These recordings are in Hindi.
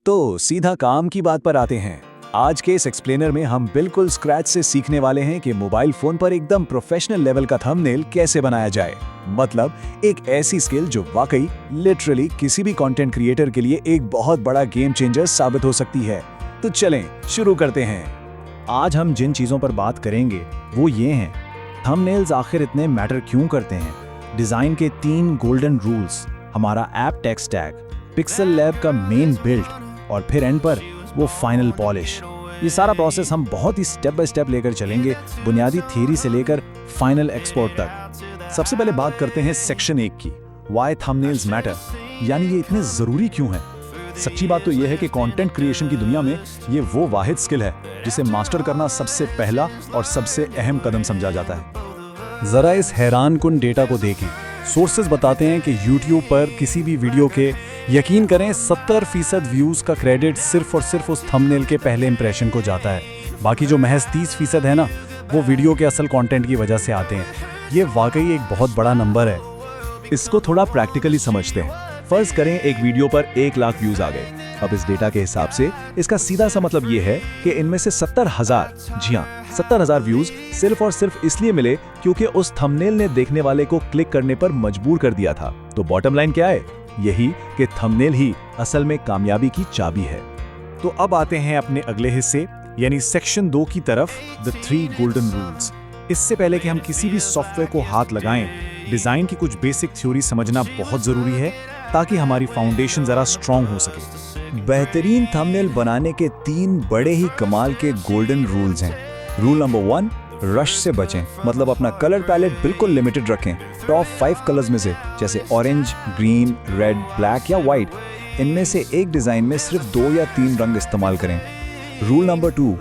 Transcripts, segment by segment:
तो सीधा काम की बात पर आते हैं। आज के इस एक्सप्लेनर में हम बिल्कुल स्क्रैच से सीखने वाले हैं कि मोबाइल फोन पर एकदम प्रोफेशनल लेवल का थंबनेल कैसे बनाया जाए। मतलब एक ऐसी स्किल जो वाकई लिटरली किसी भी कंटेंट क्रिएटर के लिए एक बहुत बड़ा गेम चेंजर साबित हो सकती है। तो चलें शुरू करते हैं। आज हम जिन चीजों पर बात करेंगे वो ये हैं, थंबनेल्स आखिर इतने मैटर क्यों करते हैं, डिजाइन के 3 गोल्डन रूल्स, हमारा app tech stack, pixel lab का मेन बिल्ड और फिर एंड पर वो फाइनल पॉलिश। ये सारा प्रोसेस हम बहुत ही स्टेप बाय स्टेप लेकर चलेंगे, बुनियादी थ्योरी से लेकर फाइनल एक्सपोर्ट तक। सबसे पहले बात करते हैं सेक्शन 1 की, व्हाई थंबनेल्स मैटर, यानी ये इतने जरूरी क्यों हैं। सच्ची बात तो ये है कि कंटेंट क्रिएशन की दुनिया में ये वो वाहिद स्किल है जिसे मास्टर करना सबसे पहला और सबसे अहम कदम समझा जाता है। जरा इस हैरान कुन डेटा को देखें। सोर्सेज बताते हैं कि YouTube पर किसी भी वीडियो के यकीन करें 70% व्यूज का क्रेडिट सिर्फ और सिर्फ उस थंबनेल के पहले इंप्रेशन को जाता है। बाकी जो महज 30% है ना, वो वीडियो के असल कंटेंट की वजह से आते हैं। ये वाकई एक बहुत बड़ा नंबर है। इसको थोड़ा प्रैक्टिकली समझते हैं। फर्ज करें एक वीडियो पर 1 लाख व्यूज आ गए। अब इस डेटा के हिसाब से इसका सीधा सा मतलब ये है कि इनमें से 70,000, जी हाँ 70,000 व्यूज सिर्फ और सिर्फ इसलिए मिले क्योंकि उस थंबनेल ने देखने वाले को क्लिक करने पर मजबूर कर दिया था। तो बॉटम लाइन क्या है? यही कि थंबनेल ही असल में कामयाबी की चाबी है। तो अब आते हैं अपने अगले हिस्से यानी सेक्शन 2 की तरफ, द 3 गोल्डन रूल्स। इससे पहले कि हम किसी भी सॉफ्टवेयर को हाथ लगाएं, डिजाइन की कुछ बेसिक थ्योरी समझना बहुत जरूरी है ताकि हमारी फाउंडेशन जरा स्ट्रांग हो सके। बेहतरीन थंबनेल बनाने के 3 बड़े ही कमाल के गोल्डन रूल्स हैं। रूल नंबर 1, रश से बचें, मतलब अपना कलर पैलेट बिल्कुल लिमिटेड रखें। टॉप 5 कलर्स में से, जैसे ऑरेंज, ग्रीन, रेड, ब्लैक या व्हाइट, इनमें से एक डिजाइन में सिर्फ 2 या 3 रंग इस्तेमाल करें। रूल नंबर 2,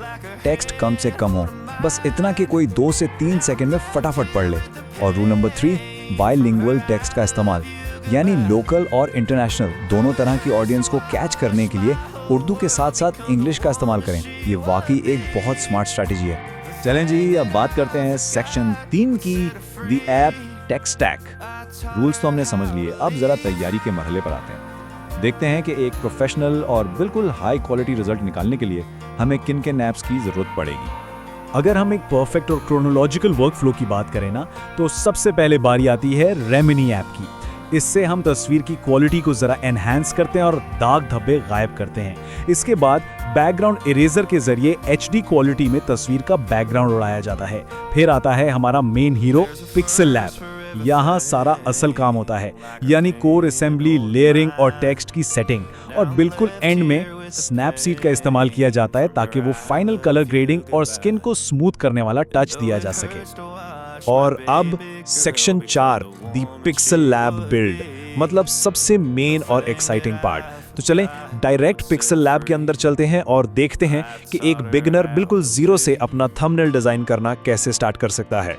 टेक्स्ट कम से कम हो, बस इतना कि कोई 2 से 3 सेकंड में फटाफट पढ़ ले। और रूल नंबर 3, बाइलिंगुअल टेक्स्ट का इस्तेमाल, यानी लोकल और इंटरनेशनल दोनों तरह की ऑडियंस को कैच करने के लिए उर्दू के साथ साथ इंग्लिश का इस्तेमाल करें। ये वाकई एक बहुत स्मार्ट स्ट्रैटेजी है। चलें जी, अब बात करते हैं सेक्शन 3 की, the app tech stack. Rules तो हमने समझ लिए, अब जरा तैयारी के मरहले पर आते हैं। देखते हैं कि एक प्रोफेशनल और बिल्कुल हाई क्वालिटी रिजल्ट निकालने के लिए हमें किन किन ऐप्स की जरूरत पड़ेगी। अगर हम एक परफेक्ट और क्रोनोलॉजिकल वर्कफ्लो की बात करें ना, तो सबसे पहले बारी आती है रेमिनी ऐप की। इससे हम तस्वीर की क्वालिटी को जरा एनहांस करते हैं और दाग धब्बे गायब करते हैं। इसके बाद बैकग्राउंड इरेजर के जरिए HD क्वालिटी में तस्वीर का बैकग्राउंड उड़ाया जाता है। फिर आता है हमारा मेन हीरो पिक्सल लैब। यहाँ सारा असल काम होता है, यानी कोर असेंबली, लेयरिंग और टेक्स्ट की सेटिंग। और बिल्कुल एंड में स्नैपसीड का इस्तेमाल किया जाता है ताकि वो फाइनल कलर ग्रेडिंग और स्किन को स्मूथ करने वाला टच दिया जा सके। और अब section 4, the pixel lab build, मतलब सबसे मेन और एक्साइटिंग पार्ट। तो चलें डायरेक्ट पिक्सल लैब के अंदर चलते हैं और देखते हैं कि एक बिगिनर बिल्कुल जीरो से अपना थंबनेल डिजाइन करना कैसे स्टार्ट कर सकता है।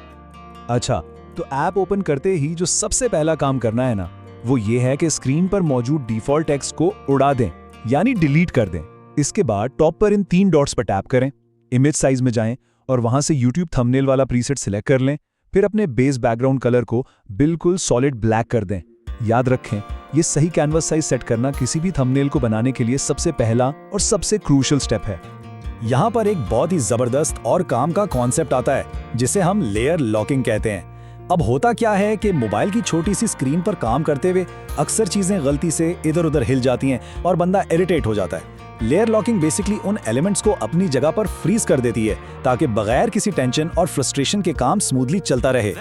अच्छा, तो ऐप ओपन करते ही जो सबसे पहला काम करना है ना, वो ये है कि स्क्रीन पर मौजूद डिफॉल्ट टेक्स्ट को उड़ा दें, यानी डिलीट कर दें। इसके बाद टॉप पर इन 3 डॉट्स पर टैप करें, इमेज साइज में जाएं और वहां से YouTube थंबनेल वाला प्रीसेट सिलेक्ट कर लें। फिर अपने बेस बैकग्राउंड कलर को बिल्कुल सॉलिड ब्लैक कर दें। याद रखें, ये सही कैनवस साइज सेट करना किसी भी थंबनेल को बनाने के लिए सबसे पहला और सबसे क्रूशियल स्टेप है। यहाँ पर एक बहुत ही जबरदस्त और काम का कॉन्सेप्ट आता है जिसे हम लेयर लॉकिंग कहते हैं। अब होता क्या है कि मोबाइल की छोटी सी स्क्रीन पर काम करते हुए अक्सर चीजें गलती से इधर उधर हिल जाती हैं और बंदा इरिटेट हो जाता है। लेयर लॉकिंग बेसिकली उन एलिमेंट्स को अपनी जगह पर फ्रीज कर देती है ताकि बगैर किसी टेंशन और फ्रस्ट्रेशन के काम स्मूथली चलता रहे।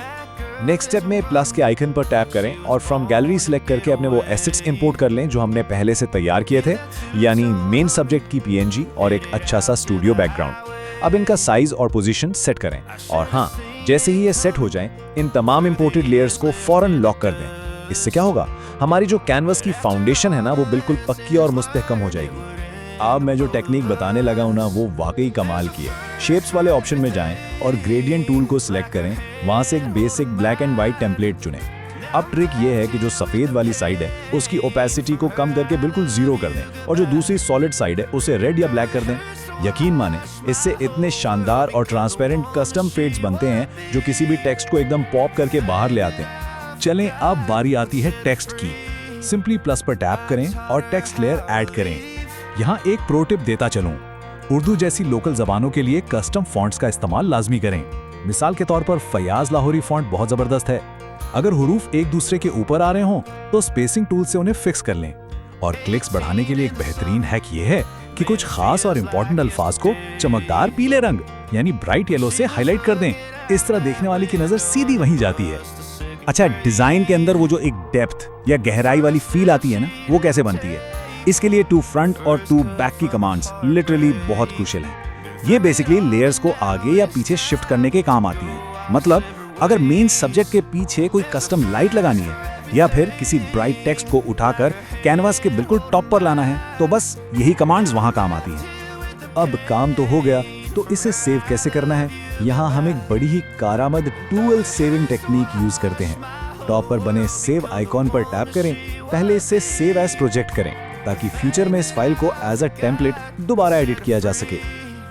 नेक्स्ट स्टेप में प्लस के आइकन पर टैप करें और फ्रॉम गैलरी सिलेक्ट करके अपने वो एसेट्स इंपोर्ट कर लें जो हमने पहले से तैयार किए थे, यानी मेन सब्जेक्ट की PNG और एक अच्छा सा स्टूडियो बैकग्राउंड। अब इनका साइज और पोजीशन सेट करें और हाँ, जैसे ही ये सेट हो जाएं, इन तमाम इंपोर्टेड लेयर्स को फौरन लॉक कर दें। इससे क्या होगा, हमारी जो कैनवस की फाउंडेशन है ना, वो बिल्कुल पक्की और मुस्तहकम हो जाएगी। अब मैं जो टेक्निक बताने लगा हूं ना, वो वाकई कमाल की है। शेप्स वाले ऑप्शन में जाएं और ग्रेडियंट टूल को सिलेक्ट करें, वहां से एक basic black and white template चुनें। अब ट्रिक ये है कि जो सफेद वाली साइड है उसकी ओपेसिटी को कम करके बिल्कुल 0 कर दें और जो दूसरी सॉलिड साइड है उसे रेड या ब्लैक कर दें। यकीन माने, इससे इतने शानदार और ट्रांसपेरेंट कस्टम फेड्स बनते हैं जो किसी भी टेक्स्ट को एकदम पॉप करके बाहर ले आते हैं। चलें, अब बारी आती है टेक्स्ट की। सिंपली प्लस पर टैप करें और टेक्स्ट लेयर ऐड करें। यहाँ एक प्रो टिप देता चलूं, उर्दू जैसी लोकल जबानों के लिए कस्टम फॉन्ट्स का इस्तेमाल लाजमी करें। मिसाल के तौर पर फयाज लाहौरी फॉन्ट बहुत जबरदस्त है। अगर हुरूफ एक दूसरे के ऊपर आ रहे हों तो स्पेसिंग टूल से उन्हें फिक्स कर लें। और क्लिक्स बढ़ाने के लिए एक बेहतरीन हैक ये है कि कुछ खास और इम्पोर्टेंट अल्फाज को चमकदार पीले रंग यानी ब्राइट येलो से हाईलाइट कर दें। इस तरह देखने वाले की नजर सीधी वहीं जाती है। अच्छा, डिजाइन के अंदर वो जो एक डेप्थ या गहराई वाली फील आती है ना, वो कैसे बनती है? इसके लिए टू फ्रंट और टू बैक की कमांड्स लिटरली बहुत क्रूशियल हैं। ये बेसिकली लेयर्स को आगे या पीछे शिफ्ट करने के काम आती हैं। मतलब अगर मेन सब्जेक्ट के पीछे कोई कस्टम लाइट लगानी है या फिर किसी ब्राइट टेक्स्ट को उठाकर कैनवास के बिल्कुल टॉप पर लाना है तो बस यही कमांड्स वहां काम आती हैं। अब काम तो हो गया, तो इसे सेव कैसे करना है? यहाँ हम एक बड़ी ही कारामद टूल सेविंग टेक्निक यूज करते हैं। टॉप पर बने सेव आइकॉन पर टैप करें। पहले इसे सेव एज प्रोजेक्ट करें ताकि फ्यूचर में इस फाइल को एज अ टेम्पलेट दोबारा एडिट किया जा सके।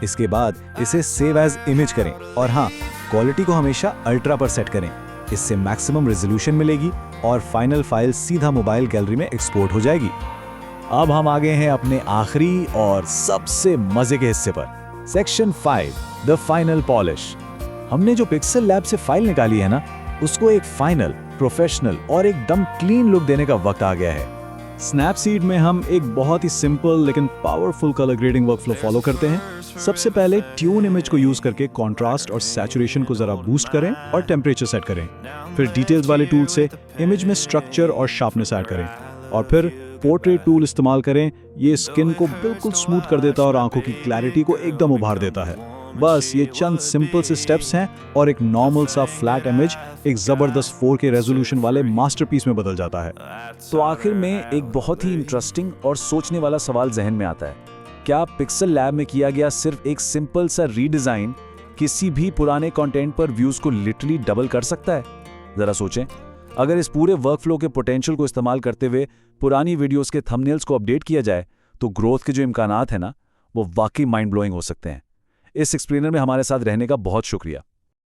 इसके बाद इसे सेव एज इमेज करें और हाँ, क्वालिटी को हमेशा अल्ट्रा पर सेट करें। इससे मैक्सिमम रेजोल्यूशन मिलेगी और फाइनल फाइल सीधा मोबाइल गैलरी में एक्सपोर्ट हो जाएगी। अब हम आ गए हैं अपने आखिरी और सबसे मजे के हिस्से पर, सेक्शन 5, द फाइनल पॉलिश। हमने जो पिक्सल लैब से फाइल निकाली है ना, उसको एक फाइनल, प्रोफेशनल और एकदम क्लीन लुक देने का वक्त आ गया है। स्नैपसीड में हम एक बहुत ही सिंपल लेकिन powerful colour grading workflow follow करते हैं। सबसे पहले ट्यून इमेज को यूज करके कंट्रास्ट और सैचुरेशन को जरा बूस्ट करें और टेम्परेचर सेट करें। फिर डिटेल्स वाले टूल से इमेज में स्ट्रक्चर और शार्पनेस ऐड करें और फिर पोर्ट्रेट टूल इस्तेमाल करें। ये स्किन को बिल्कुल स्मूथ कर देता है और आंखों की क्लैरिटी को एकदम उभार देता है। बस ये चंद सिंपल से स्टेप्स हैं और एक नॉर्मल सा फ्लैट इमेज एक जबरदस्त 4K रेजोल्यूशन वाले मास्टरपीस में बदल जाता है। तो आखिर में एक बहुत ही इंटरेस्टिंग और सोचने वाला सवाल जहन में आता है, क्या पिक्सल लैब में किया गया सिर्फ एक सिंपल सा रीडिजाइन किसी भी पुराने कंटेंट पर व्यूज को लिटरली डबल कर सकता है? जरा सोचें, अगर इस पूरे वर्कफ्लो के पोटेंशियल को इस्तेमाल करते हुए पुरानी वीडियोस के थंबनेल्स को अपडेट किया जाए तो ग्रोथ के जो इम्कानात है ना, वो वाकई माइंड ब्लोइंग हो सकते हैं। इस एक्सप्लेनर में हमारे साथ रहने का बहुत शुक्रिया।